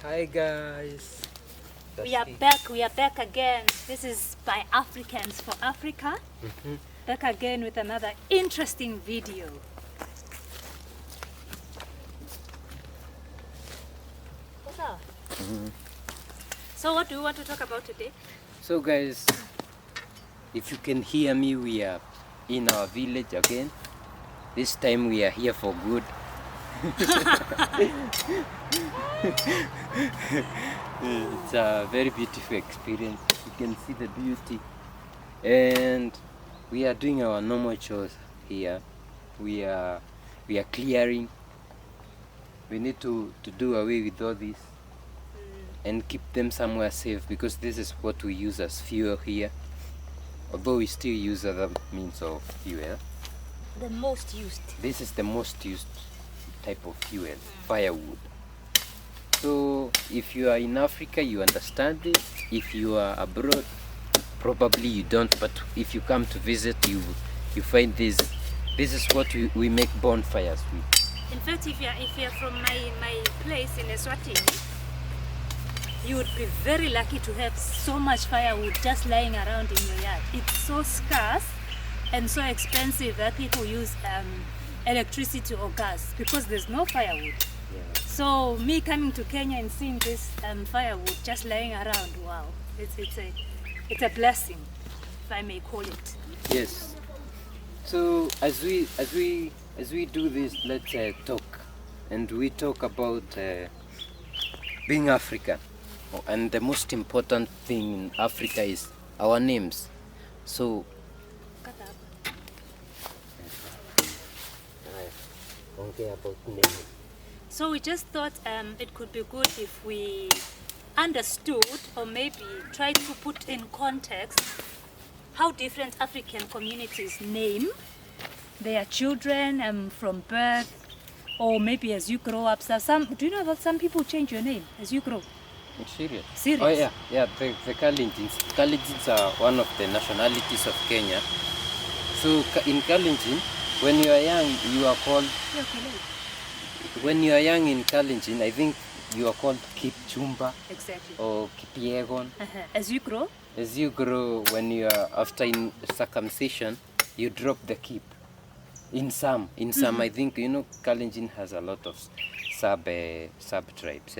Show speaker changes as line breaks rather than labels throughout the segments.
Hi guys.
We are back again. This is by Africans for Africa. Back again with another interesting video. So what do you want to talk about today?
So guys, if you can hear me, we are in our village again. This time we are here for good. It's a very beautiful experience. You can see the beauty, and we are doing our normal chores here. We are clearing. We need to do away with all this and keep them somewhere safe, because this is what we use as fuel here, although we still use other means of fuel.
The most used.
This is the most used type of fuel, firewood. So if you are in Africa, you understand it. If you are abroad, probably you don't, but if you come to visit, you find this is what we make bonfires with.
In fact, if you're from my place in Eswatini, you would be very lucky to have so much firewood just lying around in your yard. It's so scarce and so expensive that people use electricity or gas because there's no firewood.
Yeah.
So me coming to Kenya and seeing this firewood just lying around, wow, it's a blessing, if I may call it.
Yes. So as we do this, let's talk, and we talk about being African. And the most important thing in Africa is our names. So about names.
So we just thought it could be good if we understood, or maybe tried to put in context, how different African communities name their children from birth, or maybe as you grow up. So do you know that some people change your name as you grow?
Serious?
Serious?
Oh yeah. The Kalenjins. Kalenjins are one of the nationalities of Kenya. So in Kalenjin, when you are young, you are called. When you are young in Kalenjin, I think you are called Kipchumba.
Exactly.
Or Kipiegon.
As you grow?
As you grow, when you are after in circumcision, you drop the Kip. In some, I think Kalenjin has a lot of sub tribes.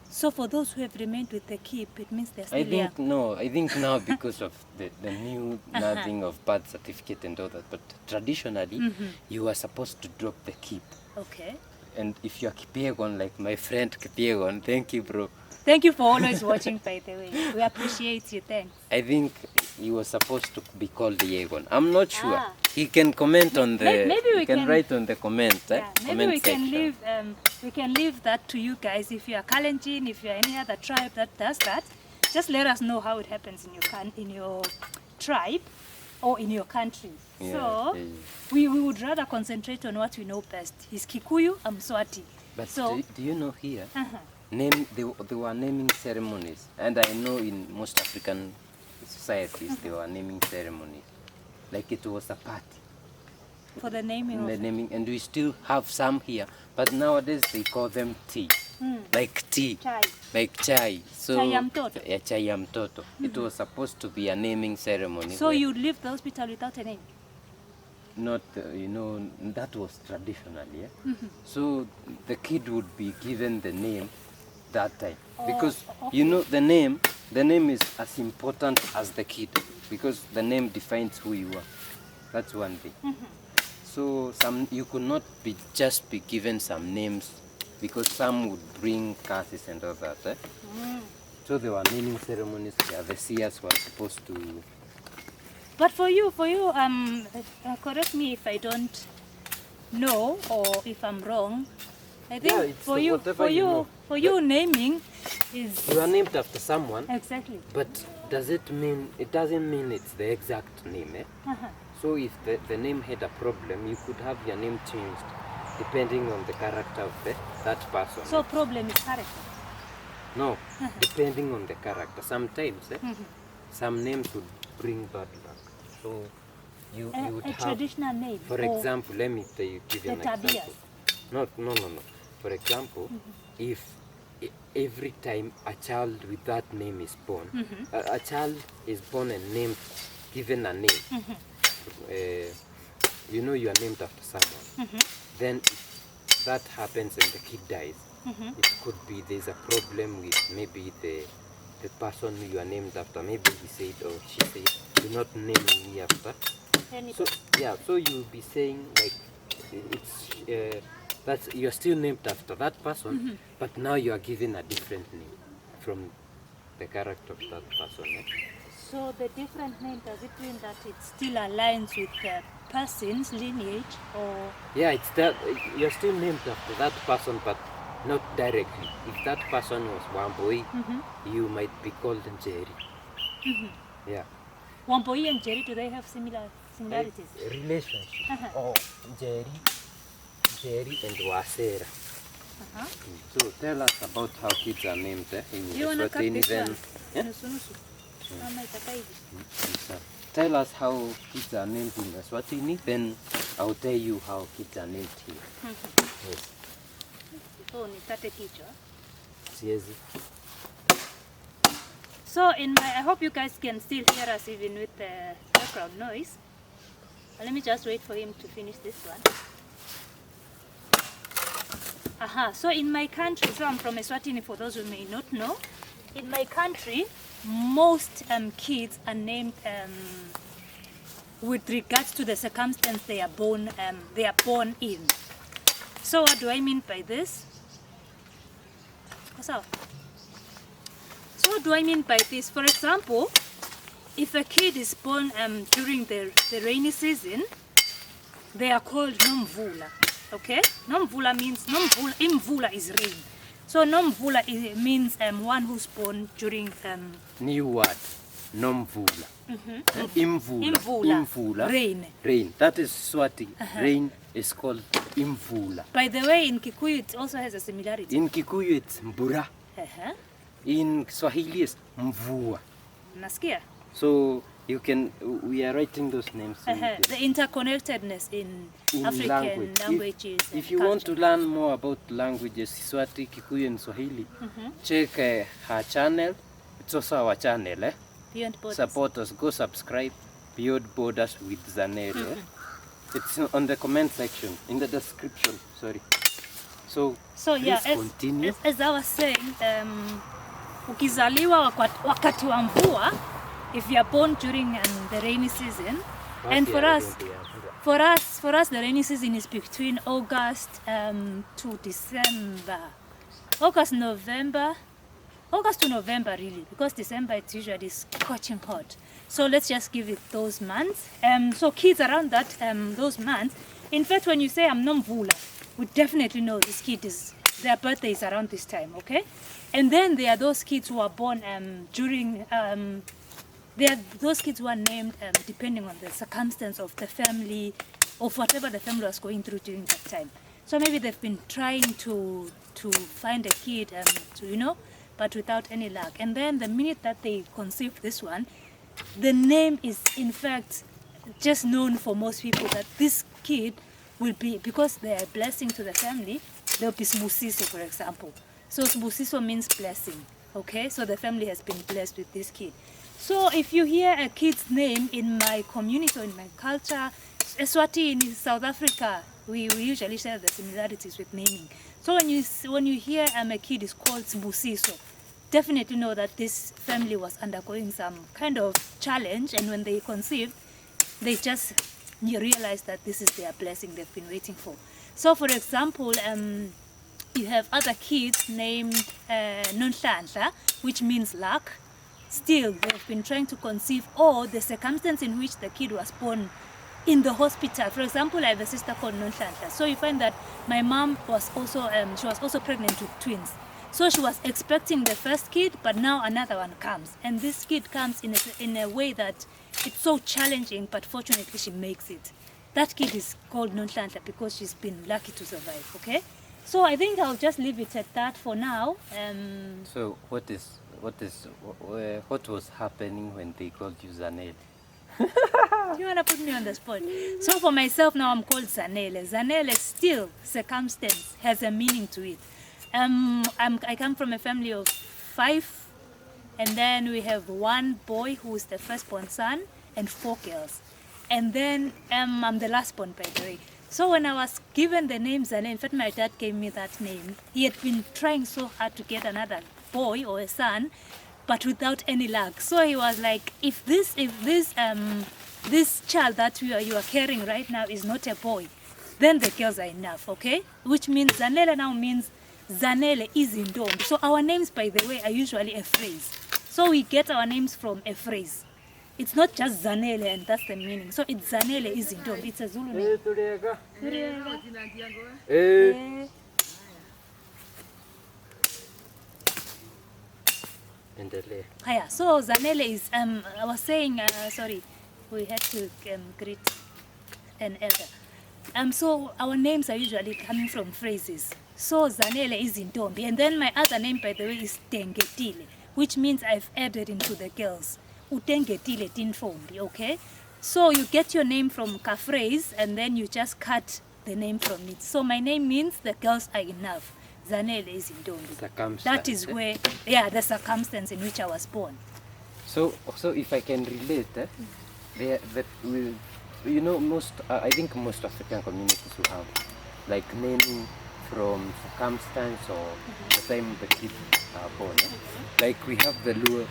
So for those who have remained with the Kip, it means they're still young?
I think now because of the new nothing of birth certificate and all that, but traditionally you are supposed to drop the Kip.
Okay.
And if you are Kipiegon, like my friend Kipiegon, thank you, bro.
Thank you for always watching, by the way. We appreciate you, thanks.
I think he was supposed to be called Yegon. I'm not sure. He can comment on the.
Maybe we
can write on the comment.
Maybe we can leave. We can leave that to you guys. If you are Kalenjin, if you are any other tribe that does that, just let us know how it happens in your tribe or in your country. We would rather concentrate on what we know best. He's Kikuyu, I'm Swati.
But so, do you know here? There were naming ceremonies, and I know in most African societies there were naming ceremonies. Like it was a party.
For the naming
and we still have some here, but nowadays they call them tea. Like tea.
Chai.
Like chai. So
chai ya mtoto.
Yeah, chai ya mtoto. It was supposed to be a naming ceremony.
So you leave the hospital without a name?
Not, that was traditionally. So the kid would be given the name that time, because the name is as important as the kid, because the name defines who you are. That's one thing. So you could not just be given some names, because some would bring curses and all that. So there were naming ceremonies where the seers were supposed to.
But for you, correct me if I don't know or if I'm wrong. I think for you, naming is.
You are named after someone.
Exactly.
But it doesn't mean it's the exact name. So if the name had a problem, you could have your name changed depending on the character of that person.
So problem is character?
No, depending on the character. Sometimes some names would bring bad luck. So you would have
traditional name.
For example, let me give you an example. No. For example, if every time a child with that name is born, a child is born and named, given a name, you know you are named after someone, then if that happens and the kid dies, it could be there's a problem with maybe the person you are named after. Maybe he said or she said, do not name me after. So yeah, so you'll be saying like it's that's you're still named after that person, but now you are given a different name from the character of that person. Eh?
So the different name, does it mean that it still aligns with the person's lineage, or?
Yeah, it's that you're still named after that person, but not directly. If that person was Wamboi, you might be called Jerry. Yeah.
Wamboi and Jerry, do they have similarities?
Relationship. Oh, Jerry and Wasera. So tell us about how kids are named in Eswatini then. Tell us how kids are named in Eswatini, then I'll tell you how kids are named here. Yes.
Oh, nitate kichwa.
Siezi.
So I hope you guys can still hear us even with the background noise. Let me just wait for him to finish this one. So in my country, so I'm from Eswatini for those who may not know. In my country, most kids are named with regards to the circumstance they are born in. So what do I mean by this? So what do I mean by this? For example, if a kid is born during the rainy season, they are called Nomvula. Okay? Nomvula means Imvula is rain. So Nomvula means one who's born during
new word. Nomvula. Imvula.
Rain.
That is Swati. Rain is called Imvula.
By the way, in Kikuyu it also has a similarity.
In Kikuyu it's Mbura. In Swahili it's Mvua.
Nasikia?
So we are writing those names.
The interconnectedness in African languages.
If you want to learn more about languages, Swati, Kikuyu and Swahili, check her channel. It's also our channel.
Beyond Borders.
Support us. Go subscribe. Beyond Borders with Zanel. It's on the comment section, in the description. Sorry. So yeah, continue.
As I was saying, ukizaliwa wakati wa mvua, if you are born during the rainy season, and for us the rainy season is between August to December. August to November really, because December it's usually scorching hot. So let's just give it those months. So kids around those months, in fact when you say I'm Nomvula, we definitely know this kid their birthday is around this time, okay? And then there are those kids who are born during there are those kids who are named depending on the circumstance of the family, of whatever the family was going through during that time. So maybe they've been trying to find a kid, but without any luck. And then the minute that they conceive this one, the name is in fact just known for most people that this kid will be, because they are a blessing to the family, they'll be Smusiso, for example. So Smusiso means blessing, okay? So the family has been blessed with this kid. So if you hear a kid's name in my community or in my culture, Eswatini in South Africa, we usually share the similarities with naming. So when you hear a kid is called Sbusiso, definitely know that this family was undergoing some kind of challenge, and when they conceived, you realize that this is their blessing they've been waiting for. So for example, you have other kids named Nonhlanhla, which means luck. Still, they've been trying to conceive, or the circumstance in which the kid was born in the hospital. For example, I have a sister called Nonhlanhla. So you find that my mom was also, she was also pregnant with twins. So she was expecting the first kid, but now another one comes. And this kid comes in a way that it's so challenging, but fortunately she makes it. That kid is called Nonhlanhla because she's been lucky to survive, okay? So I think I'll just leave it at that for now.
So what was happening when they called you Zanele?
You want to put me on the spot? So for myself now I'm called Zanele. Zanele still, circumstance has a meaning to it. I come from a family of 5, and then we have 1 boy who is the firstborn son and 4 girls. And then I'm the last born, by the way. So when I was given the name Zanele, in fact my dad gave me that name. He had been trying so hard to get another boy or a son, but without any luck. So he was like, if this child that you are carrying right now is not a boy, then the girls are enough, okay? Which means Zanele now means Zanele is indombi. So our names, by the way, are usually a phrase. So we get our names from a phrase. It's not just Zanele and that's the meaning. So it's Zanele is indombi. It's a Zulu name. Yeah, so Zanele is, I was saying, sorry, we had to greet an elder. So our names are usually coming from phrases. So Zanele is indombi. And then my other name, by the way, is Tengetile, which means I've added into the girls. Utengetile tinfombi, okay? So you get your name from a phrase and then you just cut the name from it. So my name means the girls are enough. Zanele is indombi. That is where, yeah, the circumstance in which I was born.
So if I can relate, you know, I think most African communities will have like naming from circumstance or the time the kids are born. Like we have the Luo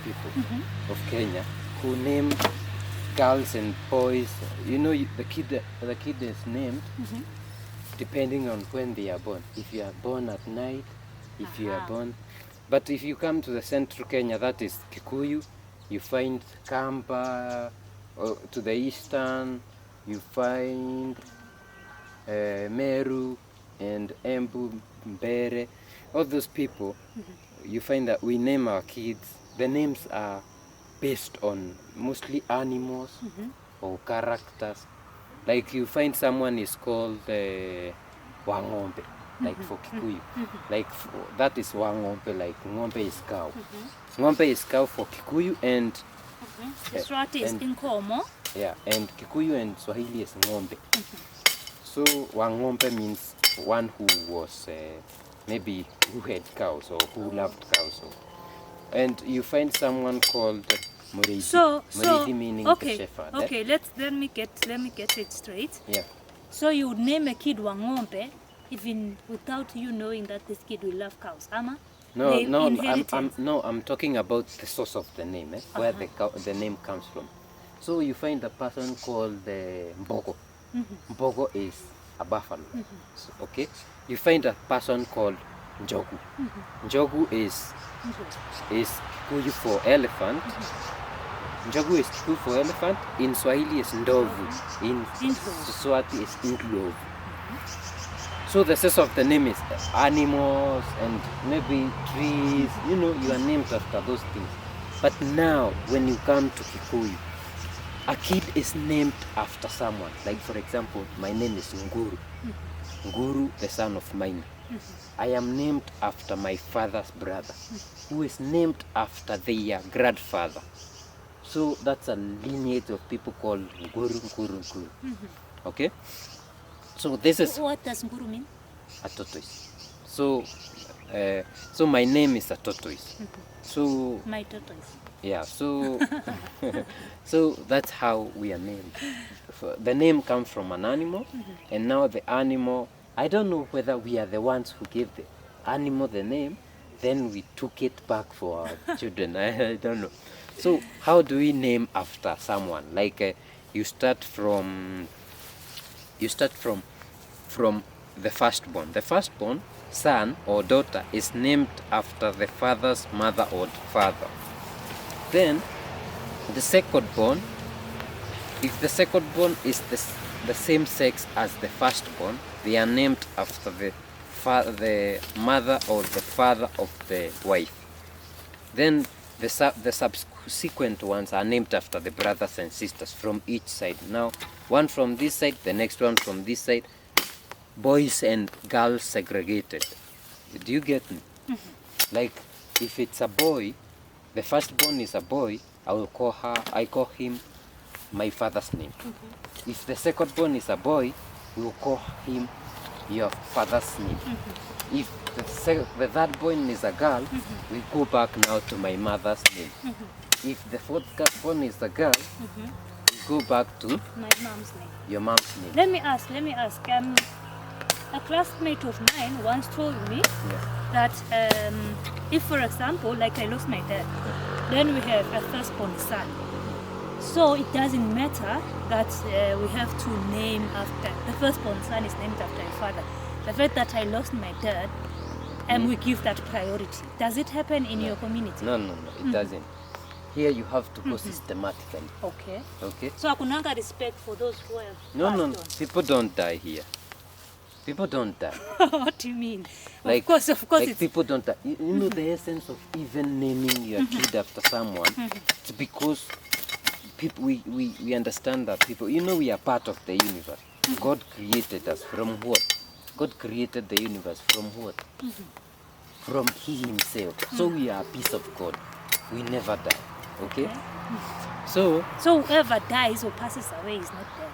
people of Kenya who name girls and boys. You know, the kid is named depending on when they are born. If you are born at night, if you are born. But if you come to the central Kenya, that is Kikuyu, you find Kamba. To the eastern, you find Meru and Embu, Mbere. All those people, you find that we name our kids. The names are based on mostly animals or characters. Like you find someone is called Wangombe, like for Kikuyu. Like that is Wangombe, like Ngombe is cow. Ngombe is cow for Kikuyu and
Eswatini is Inkomo.
Yeah, and Kikuyu and Swahili is Ngombe. So Wangombe means one who was maybe who had cows or who loved cows. And you find someone called Muridi.
So
meaning
okay,
the shepherd.
Okay, let me get it straight.
Yeah.
So you would name a kid Wangombe even without you knowing that this kid will love cows, Ama?
I'm talking about the source of the name, where the name comes from. So you find a person called Mbogo. Mbogo is a buffalo. So, okay. You find a person called Njogu. Njogu is Kikuyu for elephant. Njogu is Kikuyu for elephant. In Swahili is Ndovu. In Swati is Ndlovu. So the sense of the name is animals and maybe trees, you know, you are named after those things. But now, when you come to Kikuyu, a kid is named after someone. Like for example, my name is Nguru. Nguru, the son of Maina. I am named after my father's brother, who is named after their grandfather. So that's a lineage of people called Nguru. Okay? So this is
what does Nguru mean?
A tortoise. So my name is a tortoise. So
my tortoise.
Yeah. So so that's how we are named. The name comes from an animal, and now the animal. I don't know whether we are the ones who gave the animal the name, then we took it back for our children. I don't know. So how do we name after someone? Like you start from the firstborn. The firstborn, son or daughter, is named after the father's mother or father. Then the secondborn, if the secondborn is the same sex as the firstborn, they are named after the mother or the father of the wife. Then the subsequent ones are named after the brothers and sisters from each side. Now, one from this side, the next one from this side. Boys and girls segregated. Do you get me? Like, if it's a boy, the firstborn is a boy, I call him my father's name. If the secondborn is a boy, we will call him your father's name. If the third born is a girl, we go back now to my mother's name. If the fourth born is a girl, we go back to
My mom's name.
your mom's name.
Let me ask. A classmate of mine once told me
Yeah.
that if, for example, like I lost my dad, then we have a firstborn son. So it doesn't matter that we have to name after, the firstborn son is named after a father. The fact that I lost my dad, and we give that priority. Does it happen in your community?
No, it doesn't. Here you have to go systematically.
Okay.
Okay?
So akunanga respect for those who have
No.
passed
People don't die here. People don't die.
on. What do you mean?
Like,
of course
like
it's...
people don't die. You know the essence of even naming your kid after someone? It's because people, we understand that people, we are part of the universe. God created us from what? God created the universe from what? From He Himself. So we are a piece of God. We never die. Okay? So
whoever dies or passes away is not dead.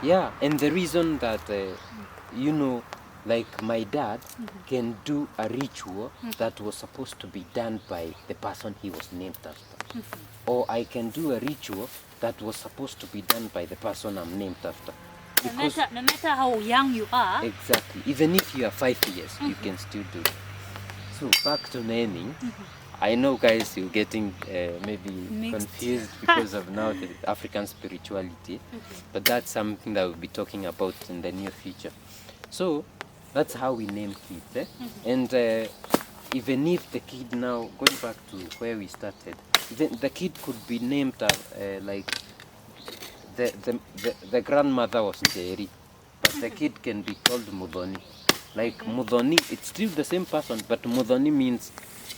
yeah, and the reason that like my dad can do a ritual that was supposed to be done by the person he was named after, or I can do a ritual that was supposed to be done by the person I'm named after. Because
No matter how young you are,
exactly, even if you are 5 years, you can still do it. So back to naming. I know, guys, you're getting maybe
Mixed.
confused because of now the African spirituality, but that's something that we'll be talking about in the near future. So that's how we name kids, eh? And even if the kid now, going back to where we started, then the kid could be named like the grandmother was Njeri, but the kid can be called Mudhoni. Like Mudhoni, it's still the same person, but Mudhoni means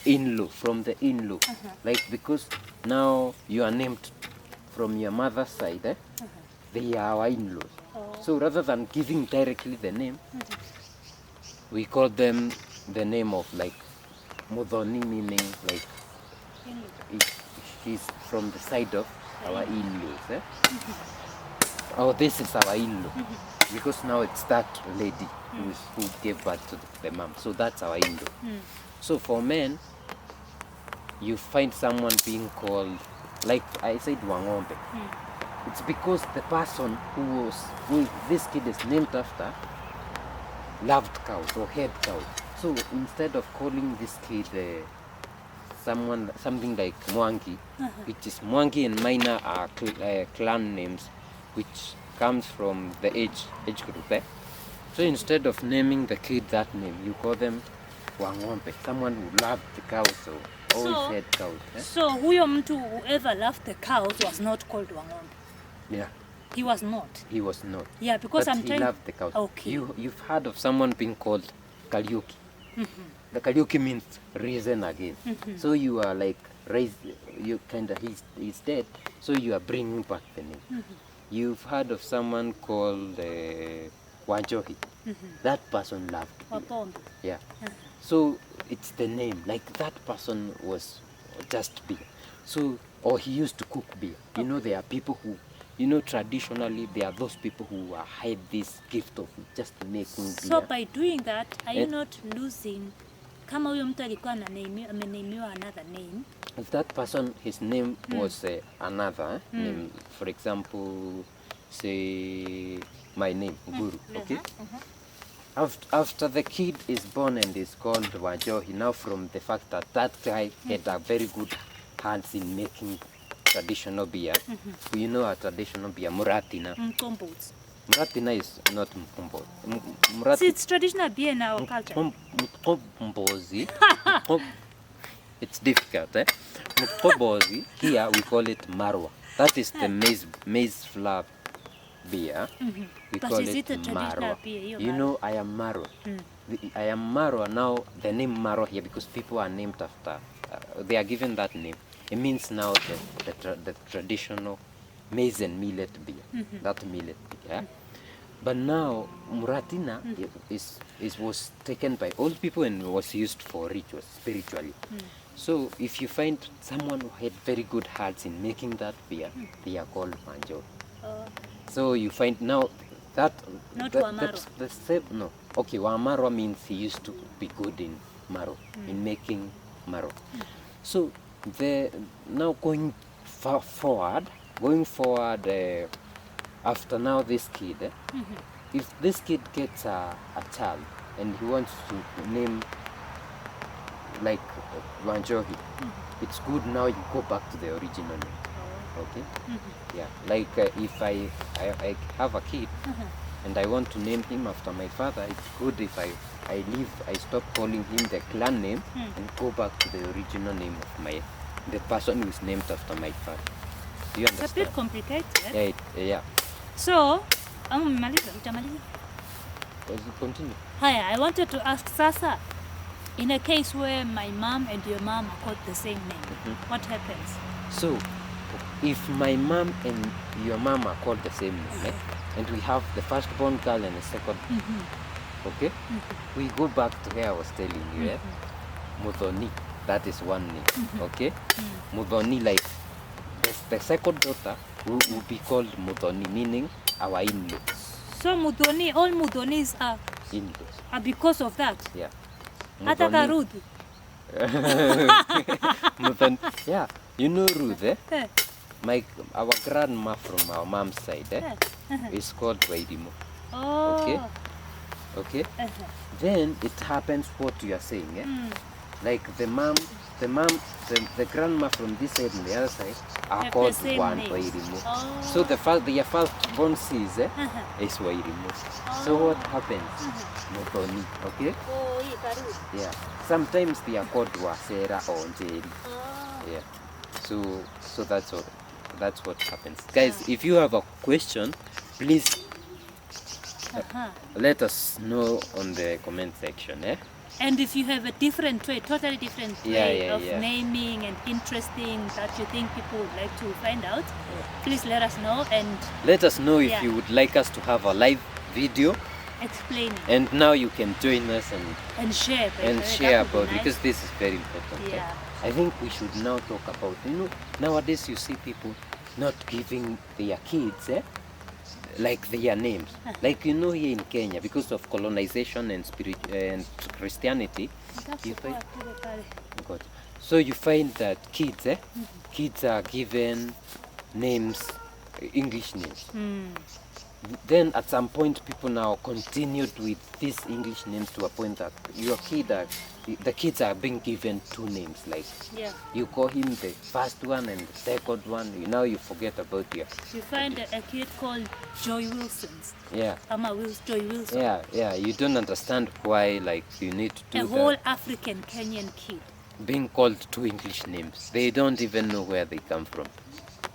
in-law, from the in-law. Like, because now you are named from your mother's side, eh? They are our in-laws. So rather than giving directly the name, we call them the name of like Mudhoni, meaning like he's from the side of our in-laws. Eh? Oh, this is our in-law. Because now it's that lady who gave birth to the mom. So that's our in-law. So for men, you find someone being called, like I said, Wangombe. It's because the person who this kid is named after loved cows or had cows. So instead of calling this kid something like Mwangi, which is Mwangi and Maina are clan names, which comes from the age group. Eh? So instead of naming the kid that name, you call them Wangombe, someone who loved the cows or always had cows. Eh?
So huyo mtu whoever loved the cows was not called Wangombe.
Yeah.
He was not.
He was not.
Yeah, because
but
I'm
he
trying.
loved the cows.
Okay.
You've heard of someone being called Kariuki. The Kariuki means risen again. So you are like raised. You kind of he's dead. So you are bringing back the name. You've heard of someone called Wanjohi. That person loved beer.
Wapombe.
Yeah. So it's the name. Like that person was just beer. So, or he used to cook beer. You know, there are people who, traditionally there are those people who had this gift of just making beer.
So by doing that, are you not losing? Kama huyo mtu alikuwa ameneimiwa another name.
If that person, his name was another name, for example, say my name, Guru, okay? After the kid is born and is called Wajohi, now from the fact that that guy had a very good hands in making traditional beer, you know a traditional beer, Muratina.
Mkombozi.
Muratina is not Mkombozi.
See, it's traditional beer in our culture.
Mkombozi. It's difficult, eh? Mkombozi, here we call it Marwa. That is the maize flour beer. We
But
call
is
it
it a traditional
Marwa.
beer?
You know, I am Marwa. I am Marwa now. The name Marwa here because people are named after. They are given that name. It means now the traditional maize and millet beer. That millet beer. But now Muratina was taken by old people and was used for rituals spiritually. So if you find someone who had very good hearts in making that beer, they are called Manjo. So you find now that
Not
the
Wamaro.
same okay, Wamarwa means he used to be good in maro, in making maro. So now going forward, after now this kid, if this kid gets a child and he wants to name like Wanjohi, it's good now you go back to the original name. Okay? Yeah, like if I have a kid and I want to name him after my father, it's good if I stop calling him the clan name and go back to the original name of the person who is named after my father. Do you understand?
It's a bit complicated.
Yeah.
So,
Continue.
Hi, I wanted to ask Sasa, in a case where my mom and your mom are called the same name, what happens?
So, if my mom and your mom are called the same name, and we have the firstborn girl and the second, okay, we go back to where I was telling you, Mudhoni, that is one name, okay? Mudhoni, like the second daughter will be called Mudhoni, meaning our in-laws.
So Mudhoni, all Mudhonis are
In-laws.
Because of that?
Yeah.
Ataka Ruth.
Mudhoni, yeah, you know Ruth, our grandma from our mom's side is called Wairimo.
Oh.
Okay. Then it happens what you are saying, like the grandma from this side and the other side are called one Wairimo.
Oh.
So their firstborn sis is Wairimo. So what happens? Mudhoni, okay?
Oh, Ruth.
Yeah. Sometimes they are called Wasera or Njeri. Yeah. So that's what happens. Guys, if you have a question, please let us know on the comment section.
And if you have a different way, totally different way of
yeah.
naming and interesting that you think people would like to find out, please let us know and
let us know if you would like us to have a live video
explaining.
And now you can join us
and share
about it, because this is very important.
Yeah.
I think we should now talk about, nowadays you see people not giving their kids like their names. Like here in Kenya, because of colonization and Christianity, so you find that kids are given names, English names. Then at some point people now continued with these English names to a point that the kids are being given two names. Like you call him the first one and the second one. Now you forget about your.
You find a kid called Joy Wilson's.
Yeah.
Joy Wilson.
Yeah. You don't understand why you need to do
a whole African Kenyan kid
being called two English names. They don't even know where they come from.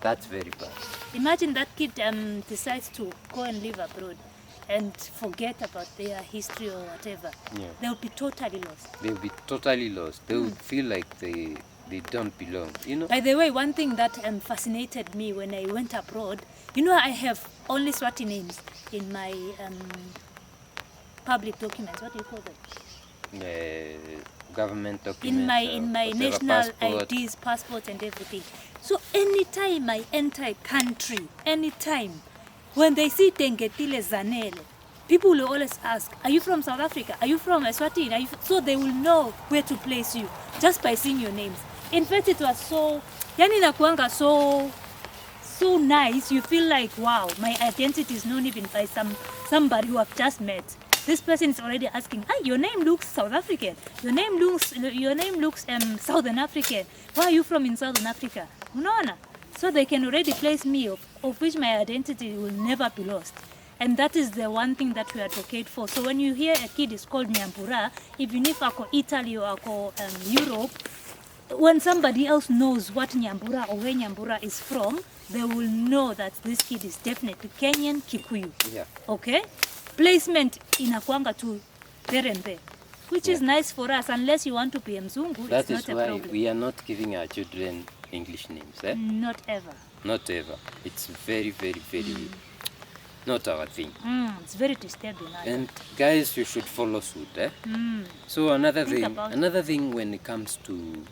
That's very bad.
Imagine that kid decides to go and live abroad and forget about their history or whatever.
Yeah.
They'll be totally lost.
They'll be totally lost. They'll feel like they don't belong.
By the way, one thing that fascinated me when I went abroad, I have only Swati names in my public documents. What do you call them?
Government documents.
In my national IDs, passports and everything. So anytime I enter a country, when they see Tengetile Zanele, people will always ask, are you from South Africa? Are you from Eswatini? So they will know where to place you just by seeing your names. In fact, it was so nice. You feel like, wow, my identity is known even by somebody who I've just met. This person is already asking, your name looks South African. Your name looks Southern African. Where are you from in Southern Africa? No. So they can already place me, of which my identity will never be lost. And that is the one thing that we advocate for. So when you hear a kid is called Nyambura, even if I go Italy or I go Europe, when somebody else knows what Nyambura or where Nyambura is from, they will know that this kid is definitely Kenyan Kikuyu.
Yeah.
Okay? Placement inakuanga tu there and there, which is nice for us. Unless you want to be Mzungu,
that
it's not a problem.
That is why we are not giving our children English names.
Not ever.
Not ever. It's very, very, very not our thing.
It's very disturbing.
And guys, you should follow suit. So another thing when it comes to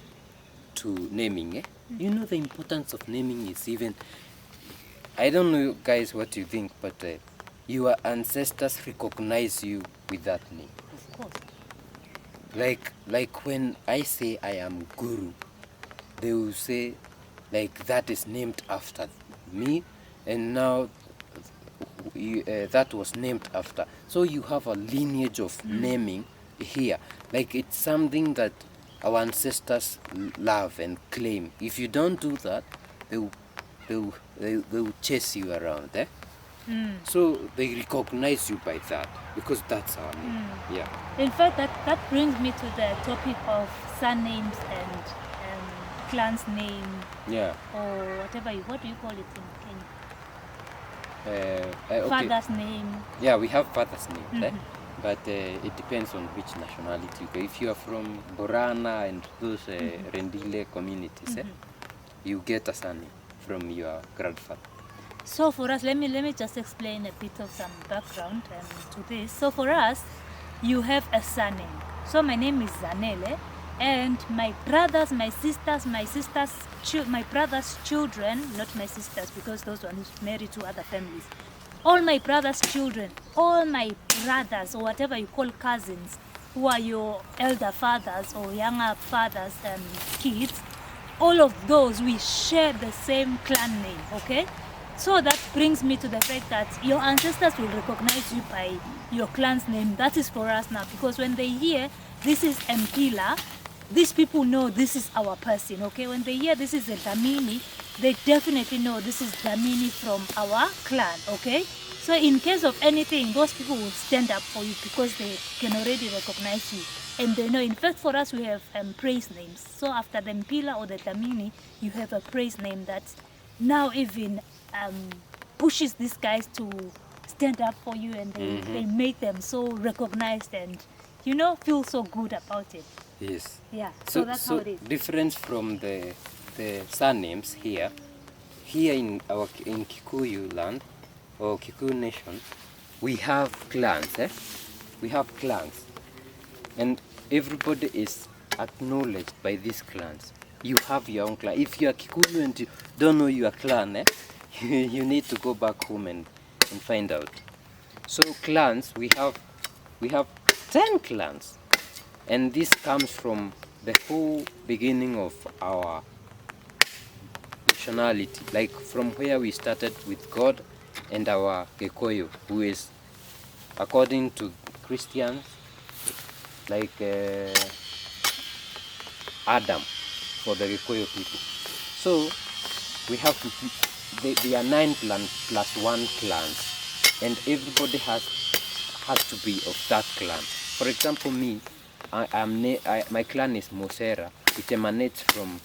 naming, the importance of naming is even. I don't know, guys, what you think, but your ancestors recognize you with that name.
Of course.
Like when I say I am Guru, they will say like that is named after me, and now that was named after. So you have a lineage of naming here. Like it's something that our ancestors love and claim. If you don't do that, they will chase you around. So they recognize you by that because that's our name. Yeah.
In fact, that brings me to the topic of surnames and clan's name.
Yeah.
Or whatever what do you call it in Kenya?
Okay.
Father's name.
Yeah, we have father's names, but it depends on which nationality you go. If you are from Borana and those Rendile communities, you get a surname from your grandfather.
So for us, let me just explain a bit of some background to this. So for us, you have a surname. So my name is Zanele, and my brothers, my brother's children, not my sisters because those ones married to other families. All my brother's children, all my brothers or whatever you call cousins, who are your elder fathers or younger fathers and kids, all of those, we share the same clan name, okay? So that brings me to the fact that your ancestors will recognize you by your clan's name. That is for us now, because when they hear this is Mpila, these people know this is our person, okay? When they hear this is a Damini, they definitely know this is Damini from our clan, okay? So in case of anything, those people will stand up for you because they can already recognize you. And they know, in fact, for us, we have praise names. So after the Mpila or the Damini, you have a praise name that now even pushes these guys to stand up for you, and they make them so recognized and, you know, feel so good about it.
Yes.
Yeah, so that's how it is.
Difference from the surnames here in Kikuyu land or Kikuyu nation, we have clans. We have clans, and everybody is acknowledged by these clans. You have your own clan. If you are Kikuyu and you don't know your clan, you need to go back home and find out. So clans, we have 10 clans, and this comes from the whole beginning of our nationality, like from where we started with God and our Kikuyu, who is, according to Christians, like Adam for the Kikuyu people. So we have to, there are 9 plus 1 clans, and everybody has to be of that clan. For example, me, my clan is Mosera. It emanates from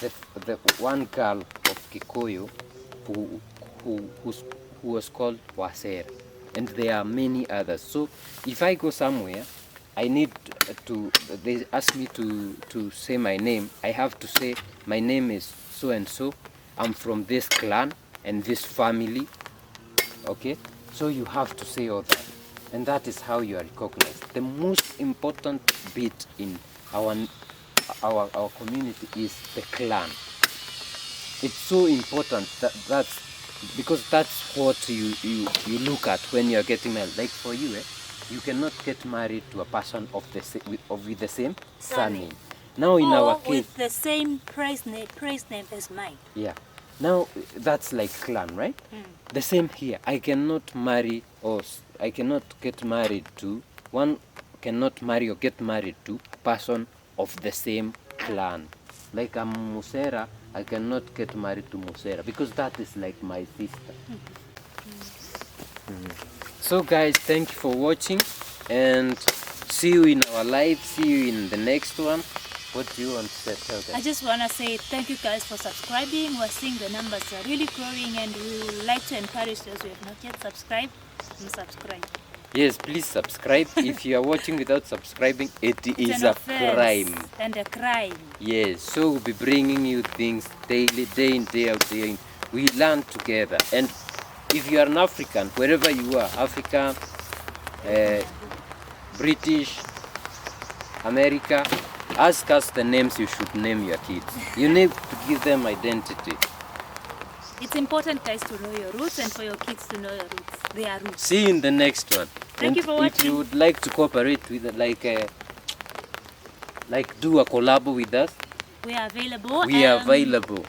the one girl of Kikuyu who was called Wasera, and there are many others. So if I go somewhere, I need they ask me to say my name. I have to say my name is so and so. I'm from this clan and this family. Okay, so you have to say all that, and that is how you are recognized. The most important bit in our community is the clan. It's so important that's because that's what you look at when you are getting married. Like for you, you cannot get married to a person with the same surname. Now in our case,
with the same praise name as mine.
Yeah. Now that's like clan, right? The same here. I cannot get married to one. Cannot marry or get married to person of the same clan. Like I'm Musera, I cannot get married to Musera because that is like my sister. So guys, thank you for watching, and see you in our live. See you in the next one. What do you want to tell them?
I just want to say thank you guys for subscribing. We're seeing the numbers are really growing, and we would like to encourage those who have not yet subscribed to subscribe.
Yes, please subscribe. If you are watching without subscribing, it is a crime.
And a crime.
Yes, so we'll be bringing you things daily, day in, day out, day in. We learn together. And if you are an African, wherever you are, Africa, British, America, ask us the names you should name your kids. You need to give them identity.
It's important, guys, to know your roots and for your kids to know your roots. Their roots.
See you in the next one.
Thank you for
If
watching.
you would like to cooperate with like do a collab with us,
We are available.
we are available.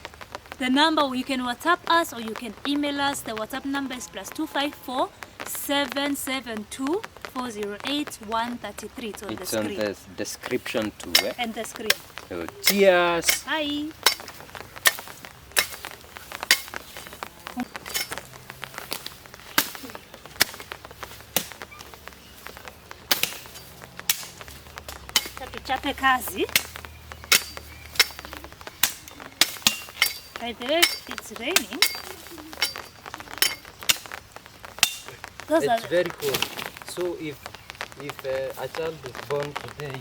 The number, you can WhatsApp us or you can email us. The WhatsApp number is +254 772 408 133. It's on the
It's
screen.
on the description too.
And the screen.
So, cheers.
Bye. Tuchape kazi. By the way, it's raining. Those
It's
are
very cool. So if a child is born today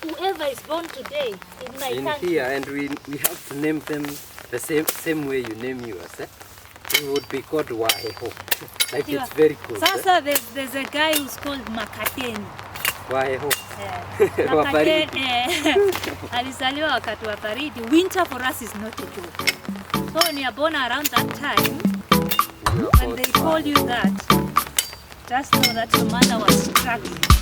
whoever is born today in my
in
country.
here, and we have to name them the same way you name yours, it would be called Waheho. Like
Yeah.
it's very cool.
Sasa there's a guy who's called Makateni.
Waheho.
Makateni alizaliwa wakati wa baridi. Winter for us is not a joke. So when you are born around that time, when they call you that, just know that your mother was struggling.